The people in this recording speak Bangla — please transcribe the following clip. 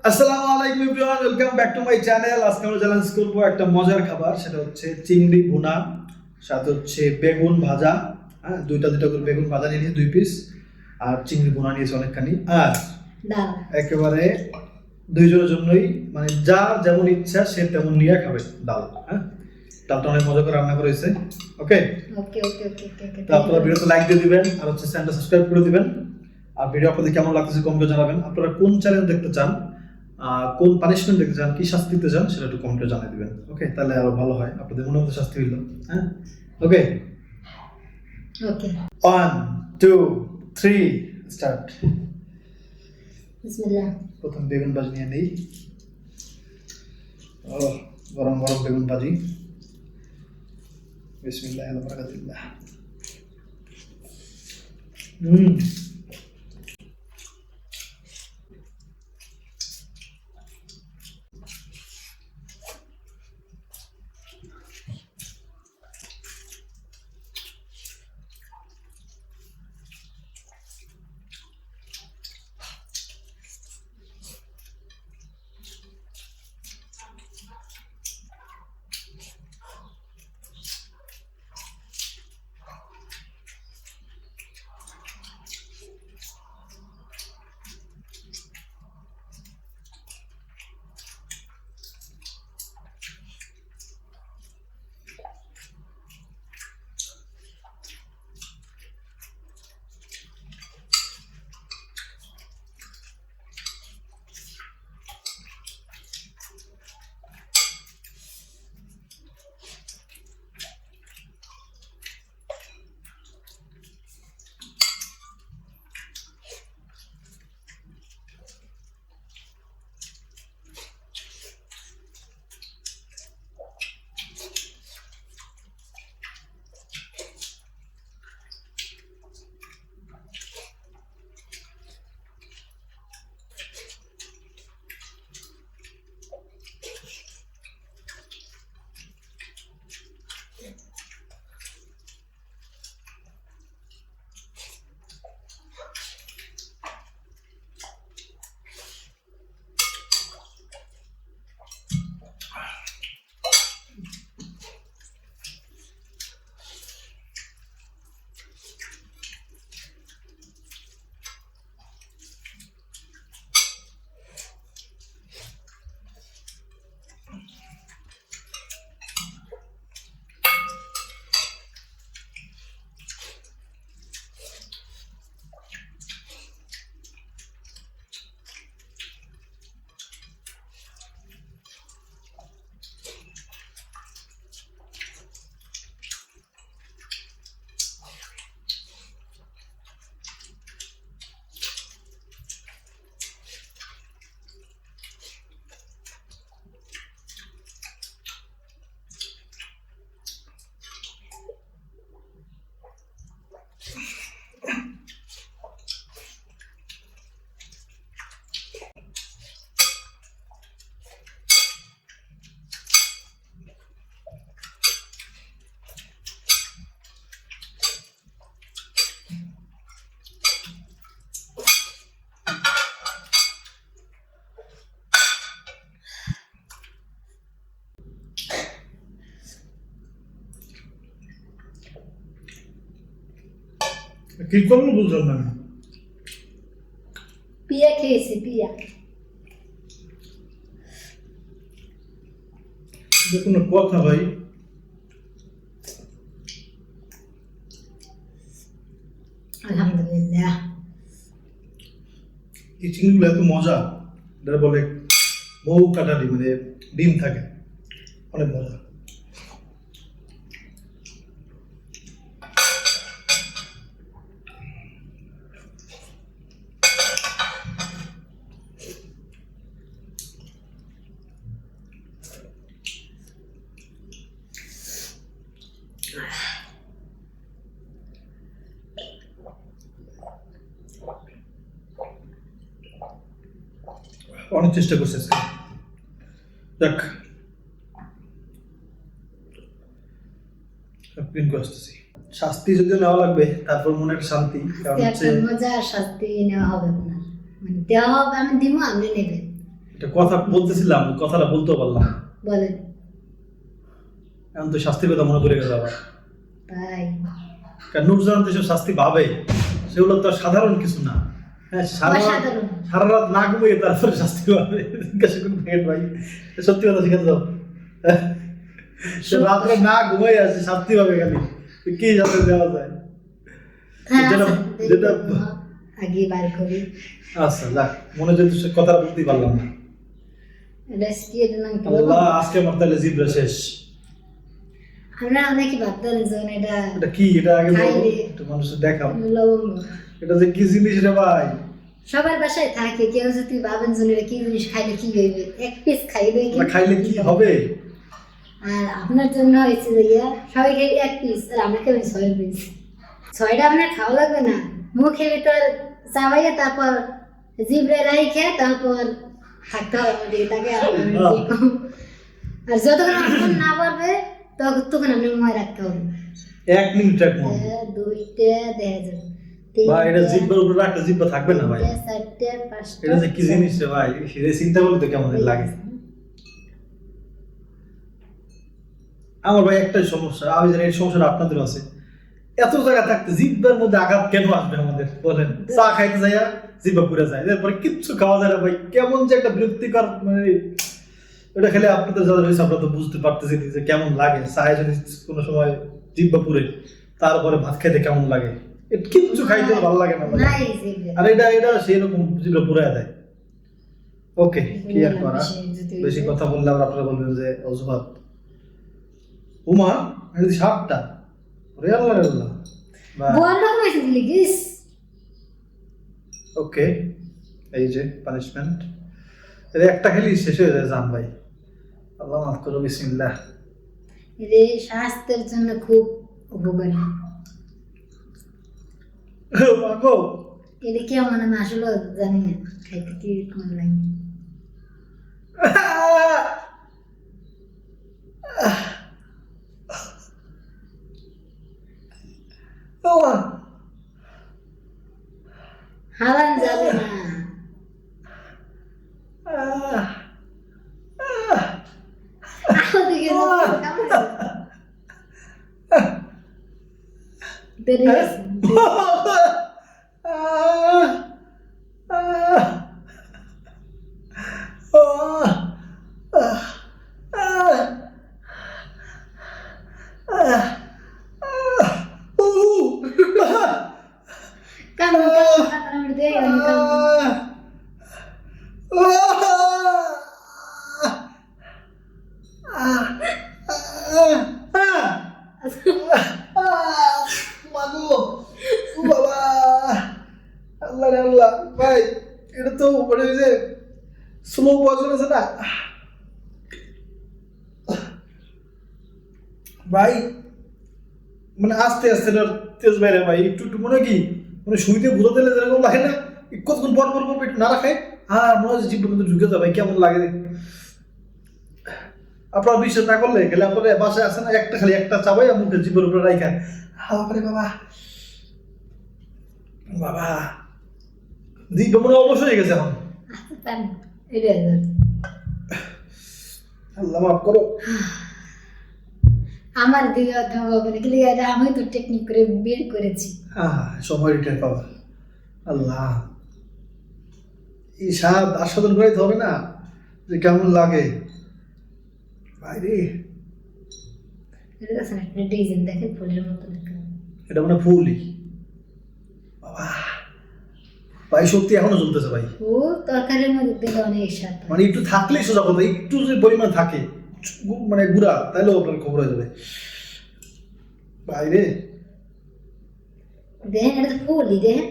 আসসালামু আলাইকুম everyone, welcome back to my channel. আজকে আমরা চ্যালেঞ্জ করবো একটা মজার খাবার, সেটা হচ্ছে চিংড়ি ভুনা, সাথে হচ্ছে বেগুন ভাজা। হ্যাঁ, দুইটা করে বেগুন ভাজা নিয়েছি 2 পিস, আর চিংড়ি ভুনা নিয়েছি অনেকখানি, আর ডাল একেবারে দুইজনের জন্যই, মানে যার যেমন ইচ্ছা সে তেমন নিয়ে খাবে ডাল। হ্যাঁ, ডালটা অনেক মজা করে রান্না করা হয়েছে। ওকে ওকে ওকে ওকে ওকে তো আপনারা ভিডিওতে লাইক দিয়ে দিবেন, আর হচ্ছে চ্যানেলটা সাবস্ক্রাইব করে দিবেন। আর ভিডিও আপনাদের কেমন লাগতেছে কমেন্টে জানাবেন। আপনারা কোন চ্যালেঞ্জ দেখতে চান, কোন পানিশমেন্ট দেখতে চান, কি শাস্তি দিতে চান, সেটা একটু কমেন্টে জানিয়ে দিবেন। ওকে, তাহলে আরো ভালো হয়, আপনাদের মনে মতো শাস্তি হইল। হ্যাঁ, ওকে ওকে 1 2 3 স্টার্ট। বিসমিল্লাহ। প্রথম বেগুন ভাজি নিয়ে নেই। ও, গরম গরম বেগুন ভাজি। বিসমিল্লাহ আল্লাহু বারাকাতুল্লাহ। কি করবো বুঝলাম না। পিয়া খেয়েছি পিয়া। দেখুন কথা ভাই, আলহামদুলিল্লাহ। এই চিংড়িগুলো এত মজা, এটা বলে মৌ কাটারি, মানে ডিম থাকে, অনেক মজা। অনেক চেষ্টা করছে আজকে। যাক, আসতেছি, শাস্তি যদি নেওয়া লাগবে তারপর মনে একটা শান্তি, কারণ হচ্ছে মজা আর শাস্তি নেওয়া হবে না, মানে দেওয়া হবে, আমি দিব, আপনি নেবেন। এটা কথা বলতেছিলাম, কথাটা বলতেও পারলাম না। বলেন। এখন তো শাস্তির কথা মনে পড়ে গেল আবার। তাই কারণ নূরজাহান যেসব শাস্তি ভাবে সেগুলো তো আর সাধারণ কিছু না। হ্যাঁ, অসাধারণ। সারা রাত না ঘুমিয়ে তারপরে শাস্তি পাবে, জিজ্ঞাসা করে দেখেন ভাই, সত্যি কথা শিখাতে যাও। সে রাত্রে না ঘুমাই আছে শাস্তি পাবে খালি, কি শাস্তি দেওয়া যায়? হ্যাঁ, যেটা- আচ্ছা, যেটা- দেখবো, আগে বার করি। আচ্ছা যাক, মনে যেহেতু সে কথাটা বুঝতেই পারলাম না। এটা কি এটার নাম কি বলবো? আল্লাহ, আজকে আমার তাহলে জিব্রা শেষ। আমরা অনেকে ভাবতাম যে এটা এটা কি? এটা আগে খাই বলো, রে। একটু মানুষের দেখাও লবঙ্গ। এটা যে কি জিনিস রে ভাই। সবার বাসায় থাকে, কেউ যদি ভাবেন যে এটা কি জিনিস খাইলে কি হইবে, এক পিস খাইলে কি না খাইলে কি হবে? আর আপনার জন্য হয়েছে যে সবাই খাইলে এক পিস, আর আমরা খাই 6 পিস। 6টা আপনার খাওয়া লাগবে না, মুখের ভিতর চাবাইয়া তারপর জিভরে রাইখে তারপর থাকতে হবে আমাদের তাকে। আর যতক্ষণ আপনার না পারবে ততক্ষণ আপনি মনে রাখতে হবে। 1 মিনিট এক মন 2টা দেখা যাবে, ভাই, এটা জিব্বার উপরে রাখলে জিব্বা থাকবে না ভাই। 4টা 5টা। এটা যে কি জিনিস রে ভাই, সেটা চিন্তা করলে তো কেমন লাগে। আমার ভাই একটাই সমস্যা, আমি জানি এই সমস্যাটা আপনাদের আছে। এত জায়গা থাকতে জিব্বার মধ্যে আঘাত কেন আসবে আমাদের বলেন? চা খাইতে যাইয়া জিব্বা পুড়ে যায়, এরপরে কিচ্ছু খাওয়া যায় না ভাই, কেমন যে একটা বিরক্তিকর মানে। এটা খেলে আপনাদের যাদের হয়েছে আপনারা তো বুঝতে পারতেছেন যে কেমন লাগে। চায় যদি কোনো সময় জিব্বা পুড়ে, তারপরে ভাত খাইতে কেমন লাগে। এটা কিচ্ছু খাইতে ভালো লাগে না ভাই। নাই জিভরে। আর এটা সেই রকম জিব্বা পুড়ায় দেয়। ওকে, কি আর করা, বেশি কথা বললে আবার আপনারা বলবেন যে অজুহাত। উমা, এটা 7টা। ওরে আল্লাহ রে আল্লাহ। বন্ধ করেছে দিলি গিস। ওকে, এই যে পানিশমেন্ট, এটা একটা খেলেই শেষ হয়ে যায় জান ভাই। আল্লাহ মাফ করো, বিসমিল্লাহ। এটা স্বাস্থ্যের জন্য খুব উপকারী। মাগো, এটা কেমন আমি আসলে জানি না, খাইতে কি কেমন লাগে। হারান যাবে না। আমাদের বেড়ে গেছে। কামড় কামড় দিয়ে আমি কামড়। আল্লাহ রে আল্লাহ ভাই, এটা তো মানে ওই যে স্লো পয়জন আছে না ভাই, মানে আস্তে আস্তে তেজ বাইরে ভাই। একটু একটু মনে কি মানে শুইতে ঘুরে দিলে যেরকম লাগে না, কতক্ষণ পর পর পর একটু না রাখায় মনে হয় জিভটার মধ্যে ঢুকে যাবে, কেমন লাগে। আপনার বিশ্বাস না করলে গেলে আপনার বাসায় আসে না, একটা খালি একটা চাবাই আর মুখের জিভের উপরে রাখা। বাবারে বাবা, বাবা জিভটা মনে অবশ্য হয়ে গেছে এখন। এটা আল্লাহ মাফ করো। আমার দিকে হবে না, কিন্তু এটা আমি তো টেকনিক করে বের করেছি। সময় রিটার্ন পাওয়া। আল্লাহ, এই স্বাদ আস্বাদন করে হবে না যে কেমন লাগে বাইরে। এটা আছে না, একটা ডিজাইন দেখেন ফুলের মতো দেখেন। এটা মানে ফুলই বাবা ভাই, সত্যি এখনো চলতেছে ভাই। ও তরকারির মধ্যে দিলে অনেক স্বাদ হয়। মানে একটু থাকলেই সোজা কথা, একটু যদি পরিমাণ থাকে মানে গুড়া, তাহলেও আপনার খবর হয়ে যাবে বাইরে। দেখেন এটা তো ফুলই, দেখেন